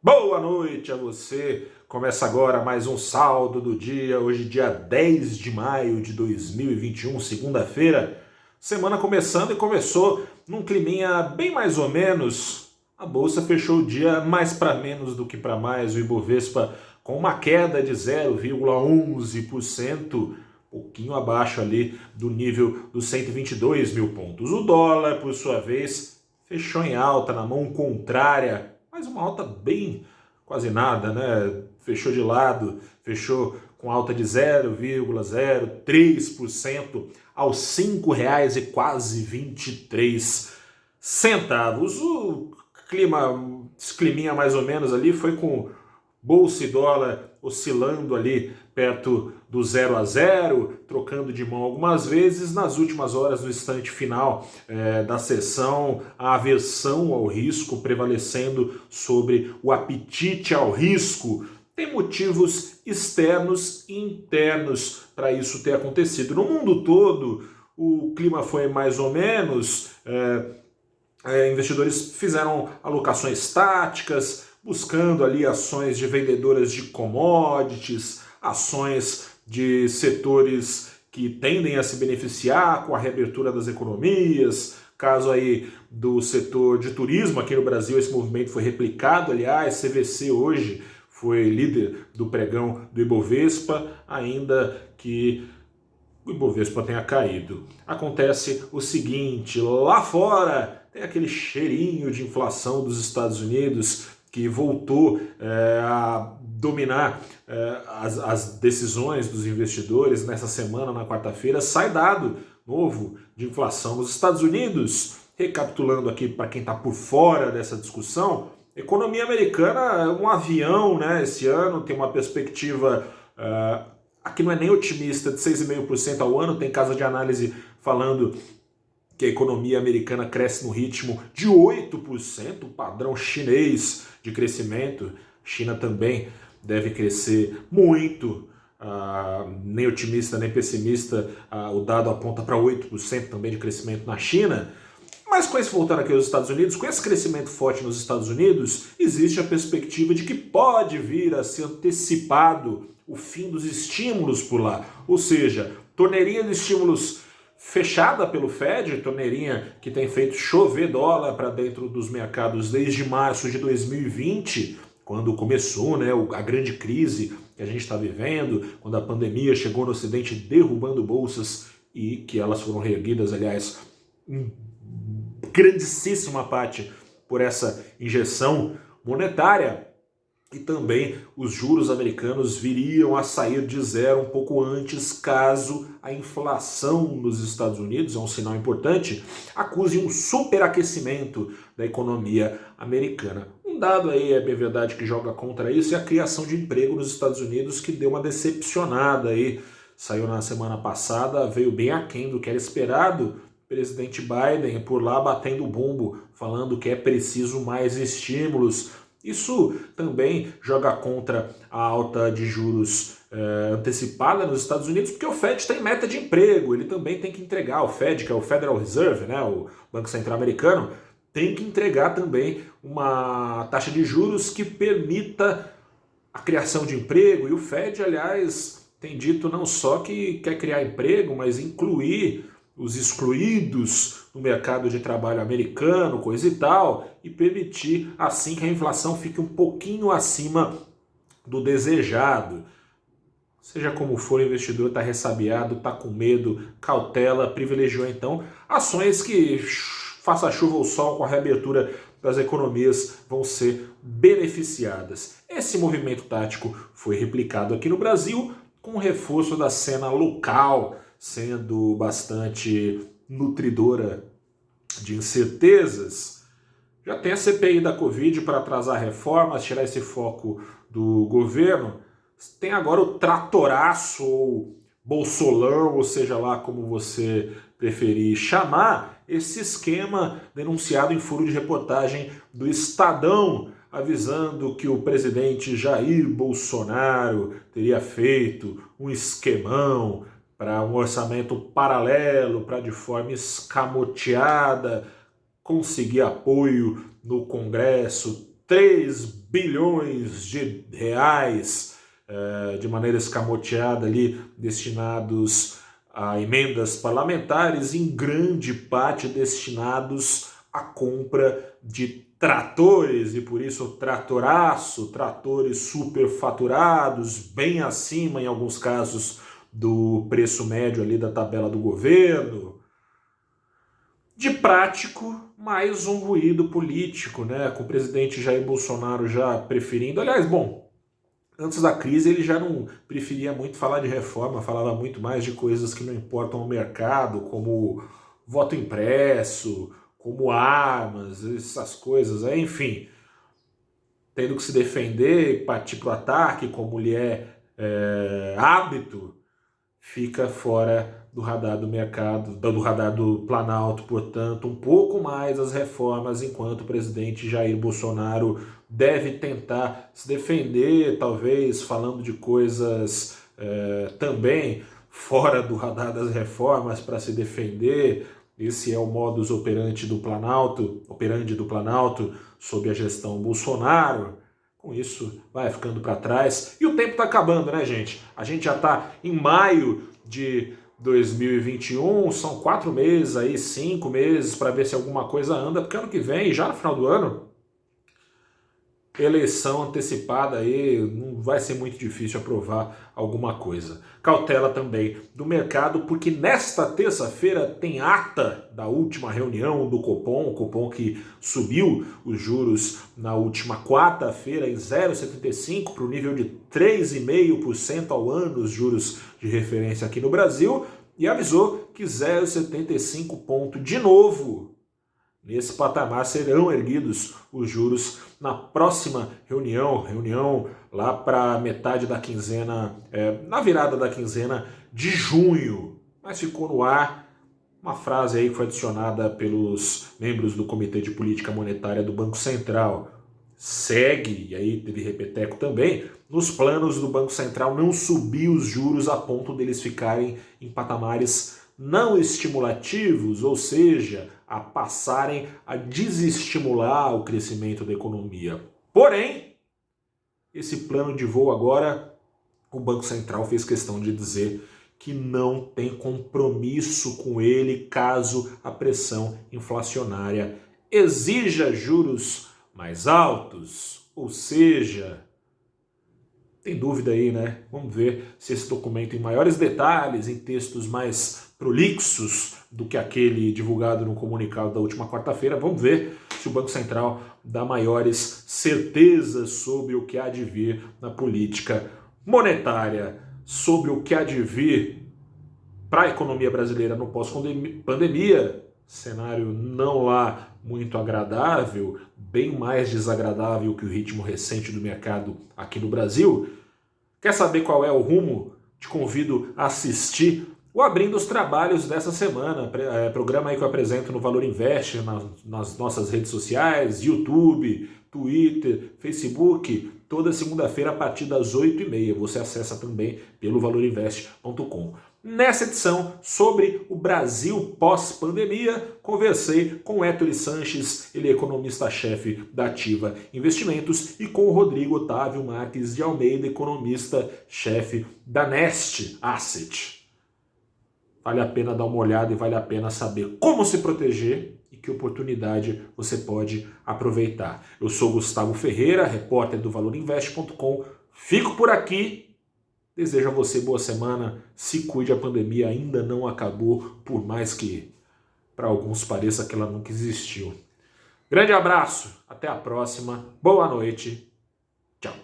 Boa noite a você. Começa agora mais um saldo do dia, hoje dia 10 de maio de 2021, segunda-feira. Semana começando e começou num climinha bem mais ou menos. A bolsa fechou o dia mais para menos do que para mais, o Ibovespa com uma queda de 0,11%, pouquinho abaixo ali do nível dos 122 mil pontos. O dólar, por sua vez, fechou em alta na mão contrária, mas uma alta bem quase nada, né? Fechou de lado, fechou com alta de 0,03% aos R$ 5,23. O esse climinha mais ou menos ali foi com bolsa e dólar oscilando ali perto do 0 a 0, trocando de mão algumas vezes. Nas últimas horas, no instante final da sessão, a aversão ao risco prevalecendo sobre o apetite ao risco. Tem motivos externos e internos para isso ter acontecido. No mundo todo, o clima foi mais ou menos. Investidores fizeram alocações táticas, buscando ali ações de vendedoras de commodities, ações de setores que tendem a se beneficiar com a reabertura das economias. Caso aí do setor de turismo aqui no Brasil, esse movimento foi replicado, aliás, CVC hoje foi líder do pregão do Ibovespa, ainda que o Ibovespa tenha caído. Acontece o seguinte, lá fora tem aquele cheirinho de inflação dos Estados Unidos que voltou a dominar as decisões dos investidores nessa semana, na quarta-feira. Sai dado novo de inflação nos Estados Unidos. Recapitulando aqui para quem está por fora dessa discussão, economia americana é um avião, né? Esse ano tem uma perspectiva... aqui não é nem otimista, de 6,5% ao ano, tem casa de análise falando que a economia americana cresce no ritmo de 8%, o padrão chinês de crescimento. China também deve crescer muito, nem otimista nem pessimista, o dado aponta para 8% também de crescimento na China. Mas com esse, voltando aqui aos Estados Unidos, com esse crescimento forte nos Estados Unidos, existe a perspectiva de que pode vir a ser antecipado o fim dos estímulos por lá. Ou seja, torneirinha de estímulos fechada pelo Fed, torneirinha que tem feito chover dólar para dentro dos mercados desde março de 2020, quando começou, né, a grande crise que a gente está vivendo, quando a pandemia chegou no Ocidente derrubando bolsas e que elas foram reerguidas, aliás, em grandíssima parte por essa injeção monetária. E também os juros americanos viriam a sair de zero um pouco antes, caso a inflação nos Estados Unidos, é um sinal importante, acuse um superaquecimento da economia americana. Um dado aí, é bem verdade, que joga contra isso é a criação de emprego nos Estados Unidos, que deu uma decepcionada aí. Saiu na semana passada, veio bem aquém do que era esperado. Presidente Biden por lá batendo o bumbo, falando que é preciso mais estímulos. Isso também joga contra a alta de juros antecipada nos Estados Unidos, porque o Fed tem meta de emprego, ele também tem que entregar. O Fed, que é o Federal Reserve, né, o Banco Central Americano, tem que entregar também uma taxa de juros que permita a criação de emprego. E o Fed, aliás, tem dito não só que quer criar emprego, mas incluir os excluídos no mercado de trabalho americano, coisa e tal, e permitir assim que a inflação fique um pouquinho acima do desejado. Seja como for, o investidor está ressabiado, está com medo, cautela, privilegiou então ações que, faça chuva ou sol, com a reabertura das economias, vão ser beneficiadas. Esse movimento tático foi replicado aqui no Brasil, com o reforço da cena local, sendo bastante nutridora de incertezas. Já tem a CPI da Covid para atrasar reformas, tirar esse foco do governo. Tem agora o tratoraço, ou bolsolão, ou seja lá como você preferir chamar, esse esquema denunciado em furo de reportagem do Estadão, avisando que o presidente Jair Bolsonaro teria feito um esquemão para um orçamento paralelo, para de forma escamoteada conseguir apoio no Congresso, 3 bilhões de reais de maneira escamoteada ali, destinados a emendas parlamentares, em grande parte destinados à compra de tratores, e por isso tratoraço, tratores superfaturados, bem acima, em alguns casos, do preço médio ali da tabela do governo. De prático, mais um ruído político, né? Com o presidente Jair Bolsonaro já preferindo. Aliás, bom, antes da crise ele já não preferia muito falar de reforma, falava muito mais de coisas que não importam ao mercado, como voto impresso, como armas, essas coisas, enfim. Tendo que se defender e partir para o ataque, como lhe é hábito, fica fora do radar do mercado, do radar do Planalto, portanto, um pouco mais as reformas, enquanto o presidente Jair Bolsonaro deve tentar se defender, talvez falando de coisas também fora do radar das reformas para se defender. Esse é o modus operandi do Planalto, sob a gestão Bolsonaro. Com isso, vai ficando para trás. E o tempo está acabando, né, gente? A gente já está em maio de 2021, são 4 meses aí, 5 meses para ver se alguma coisa anda, porque ano que vem, já no final do ano, eleição antecipada aí, não vai ser muito difícil aprovar alguma coisa. Cautela também do mercado, porque nesta terça-feira tem ata da última reunião do Copom, o Copom que subiu os juros na última quarta-feira em 0,75 para o nível de 3,5% ao ano, os juros de referência aqui no Brasil, e avisou que 0,75 ponto de novo. Nesse patamar serão erguidos os juros na próxima reunião lá para metade da quinzena, na virada da quinzena de junho. Mas ficou no ar uma frase aí que foi adicionada pelos membros do Comitê de Política Monetária do Banco Central. Segue, e aí teve repeteco também, nos planos do Banco Central não subir os juros a ponto deles ficarem em patamares não estimulativos, ou seja, a passarem a desestimular o crescimento da economia. Porém, esse plano de voo agora, o Banco Central fez questão de dizer que não tem compromisso com ele caso a pressão inflacionária exija juros mais altos, ou seja, tem dúvida aí, né? Vamos ver se esse documento em maiores detalhes, em textos mais prolixos do que aquele divulgado no comunicado da última quarta-feira, vamos ver se o Banco Central dá maiores certezas sobre o que há de vir na política monetária, sobre o que há de vir para a economia brasileira no pós-pandemia, cenário não lá muito agradável, bem mais desagradável que o ritmo recente do mercado aqui no Brasil. Quer saber qual é o rumo? Te convido a assistir o Abrindo os Trabalhos dessa semana, programa aí que eu apresento no Valor Invest, nas nossas redes sociais, YouTube, Twitter, Facebook, toda segunda-feira a partir das 8h30. Você acessa também pelo valorinvest.com. Nessa edição, sobre o Brasil pós-pandemia, conversei com o Héctor Sanches, ele é economista-chefe da Ativa Investimentos, e com o Rodrigo Otávio Marques de Almeida, economista-chefe da Nest Asset. Vale a pena dar uma olhada e vale a pena saber como se proteger e que oportunidade você pode aproveitar. Eu sou Gustavo Ferreira, repórter do valorinvest.com. Fico por aqui. Desejo a você boa semana. Se cuide, a pandemia ainda não acabou, por mais que para alguns pareça que ela nunca existiu. Grande abraço, até a próxima, boa noite, tchau.